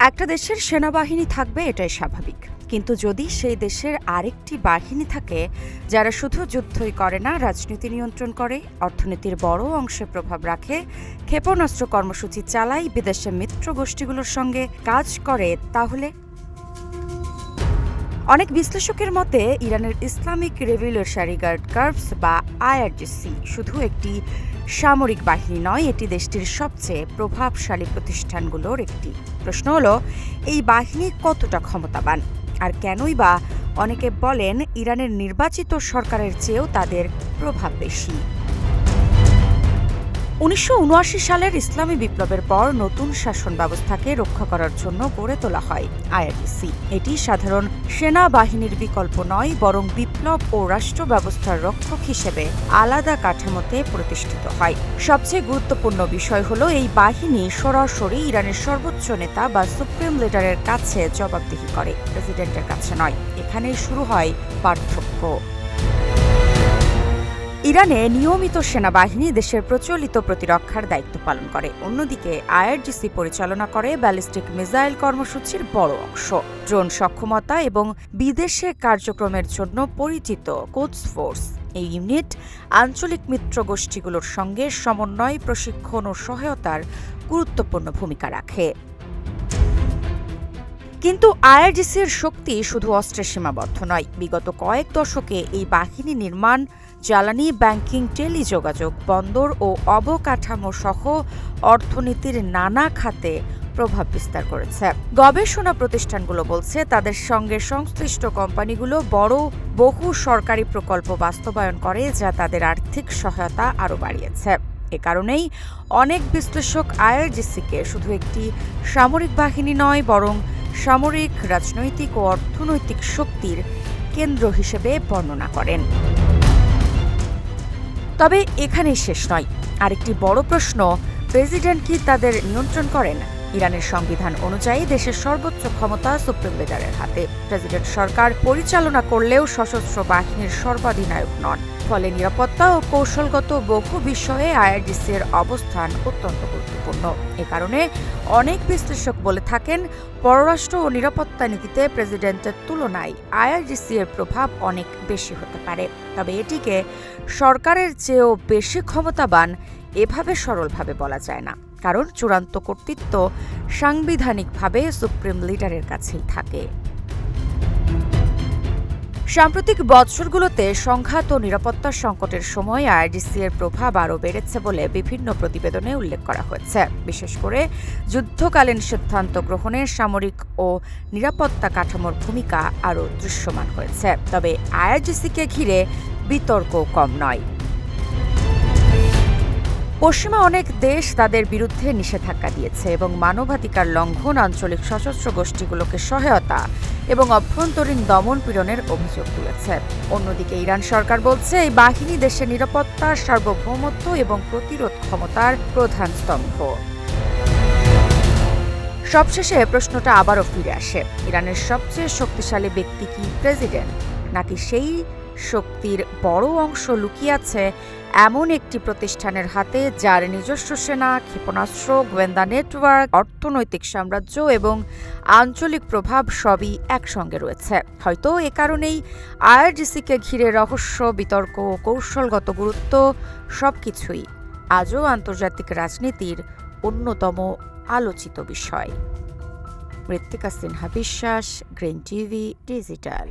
একটা দেশের সেনাবাহিনী থাকবে এটাই স্বাভাবিক, কিন্তু যদি সেই দেশের আরেকটি বাহিনী থাকে যারা শুধু যুদ্ধই করে না, রাজনীতি নিয়ন্ত্রণ করে, অর্থনীতির বড় অংশে প্রভাব রাখে, ক্ষেপণাস্ত্র কর্মসূচি চালায়, বিদেশে মিত্র গোষ্ঠীগুলোর সঙ্গে কাজ করে, তাহলে অনেক বিশ্লেষকের মতে ইরানের ইসলামিক রেভলিউশনারি গার্ড কর্পস বা আইআরজিসি শুধু একটি সামরিক বাহিনী নয়, এটি দেশটির সবচেয়ে প্রভাবশালী প্রতিষ্ঠানগুলোর একটি। প্রশ্ন হলো, এই বাহিনী কতটা ক্ষমতাবান, আর কেনই বা অনেকে বলেন ইরানের নির্বাচিত সরকারের চেয়েও তাদের প্রভাব বেশি। ১৯৭৯ সালের ইসলামী বিপ্লবের পর নতুন শাসন ব্যবস্থাকে রক্ষা করার জন্য গড়ে তোলা হয় আইআরজিসি। এটি সাধারণ সেনাবাহিনীর বিকল্প নয়, বরং বিপ্লব ও রাষ্ট্র ব্যবস্থার রক্ষক হিসেবে আলাদা কাঠামোতে প্রতিষ্ঠিত হয়। সবচেয়ে গুরুত্বপূর্ণ বিষয় হলো, এই বাহিনী সরাসরি ইরানের সর্বোচ্চ নেতা বা সুপ্রিম লিডারের কাছে জবাবদিহি করে, প্রেসিডেন্টের কাছে নয়। এখানেই শুরু হয় পার্থক্য। ইরানে নিয়মিত সেনাবাহিনী দেশের প্রচলিত প্রতিরক্ষার দায়িত্ব পালন করে, অন্যদিকে আইআরজিসি পরিচালনা করে ব্যালিস্টিক মিসাইল কর্মসূচির বড় অংশ, ড্রোন সক্ষমতা এবং বিদেশে কার্যক্রমের জন্য পরিচিত কোদস ফোর্স। এই ইউনিট আঞ্চলিক মিত্র গোষ্ঠীগুলোর সঙ্গে সমন্বয়, প্রশিক্ষণ ও সহায়তার গুরুত্বপূর্ণ ভূমিকা রাখে। কিন্তু আইআরজিসির শক্তি শুধু অস্ত্রে সীমাবদ্ধ নয়। বিগত কয়েক দশকে এই বাহিনী নির্মাণ, জ্বালানি, ব্যাংকিং, টেলিযোগাযোগ, বন্দর ও অবকাঠামো সহ অর্থনীতির নানা খাতে প্রভাব বিস্তার করেছে। গবেষণা প্রতিষ্ঠানগুলো বলছে, তাদের সঙ্গে সংশ্লিষ্ট কোম্পানিগুলো বহু সরকারি প্রকল্প বাস্তবায়ন করে, যা তাদের আর্থিক সহায়তা আরও বাড়িয়েছে। এ কারণেই অনেক বিশ্লেষক আইআরজিসিকে শুধু একটি সামরিক বাহিনী নয়, বরং সামরিক, রাজনৈতিক ও অর্থনৈতিক শক্তির কেন্দ্র হিসেবে বর্ণনা করেন। তবে এখানেই শেষ নয়। আরেকটি বড় প্রশ্ন, প্রেসিডেন্ট কি তাদের নিয়ন্ত্রণ করেন? ইরানের সংবিধান অনুযায়ী দেশের সর্বোচ্চ ক্ষমতা সুপ্রিম লিডারের হাতে। প্রেসিডেন্ট সরকার পরিচালনা করলেও সশস্ত্র বাহিনীর সর্বাধিনায়ক নন। ফলে নিরাপত্তা ও কৌশলগত বহু বিষয়ে আইআরজিসির অবস্থান অত্যন্ত গুরুত্বপূর্ণ। এ কারণে অনেক বিশ্লেষক বলে থাকেন, পররাষ্ট্র ও নিরাপত্তা নীতিতে প্রেসিডেন্টের তুলনায় আইআরজিসি এর প্রভাব অনেক বেশি হতে পারে। তবে এটিকে সরকারের চেয়েও বেশি ক্ষমতাবান এভাবে সরলভাবে বলা যায় না, কারণ চূড়ান্ত কর্তৃত্ব সাংবিধানিকভাবে সুপ্রিম লিডারের কাছেই থাকে। সাম্প্রতিক বছরগুলোতে সংঘাত ও নিরাপত্তা সংকটের সময় আইআরজিসি এর প্রভাব আরও বেড়েছে বলে বিভিন্ন প্রতিবেদনে উল্লেখ করা হয়েছে। বিশেষ করে যুদ্ধকালীন সিদ্ধান্ত গ্রহণে সামরিক ও নিরাপত্তা কাঠামোর ভূমিকা আরও দৃশ্যমান হয়েছে। তবে আইআরজিসিকে ঘিরে বিতর্ক কম নয়। পশ্চিমা অনেক দেশ তাদের বিরুদ্ধে নিষেধাজ্ঞা দিয়েছে এবং মানবাধিকার লঙ্ঘন, আঞ্চলিক সশস্ত্র গোষ্ঠীগুলোকে সহায়তা এবং অভ্যন্তরীণ দমন পীড়নের অভিযোগ তুলেছে। অন্যদিকে ইরান সরকার বলছে, এই বাহিনী দেশের নিরাপত্তা, সার্বভৌমত্ব এবং প্রতিরোধ ক্ষমতার প্রধান স্তম্ভ। সবশেষে প্রশ্নটা আবারও ফিরে আসে, ইরানের সবচেয়ে শক্তিশালী ব্যক্তি কি প্রেসিডেন্ট, নাকি সেই শক্তির বড় অংশ লুকিয়ে আছে এমন একটি প্রতিষ্ঠানের হাতে যার নিজস্ব সেনা, ক্ষেপণাস্ত্র, গোয়েন্দা নেটওয়ার্ক, অর্থনৈতিক সাম্রাজ্য এবং আঞ্চলিক প্রভাব সবই একসঙ্গে রয়েছে? হয়তো এ কারণেই আইআরজিসিকে ঘিরে রহস্য, বিতর্ক, কৌশলগত গুরুত্ব সবকিছুই আজও আন্তর্জাতিক রাজনীতির অন্যতম আলোচিত বিষয়। মৃত্তিকা সিনহা বিশ্বাস, গ্রিন টিভি ডিজিটাল।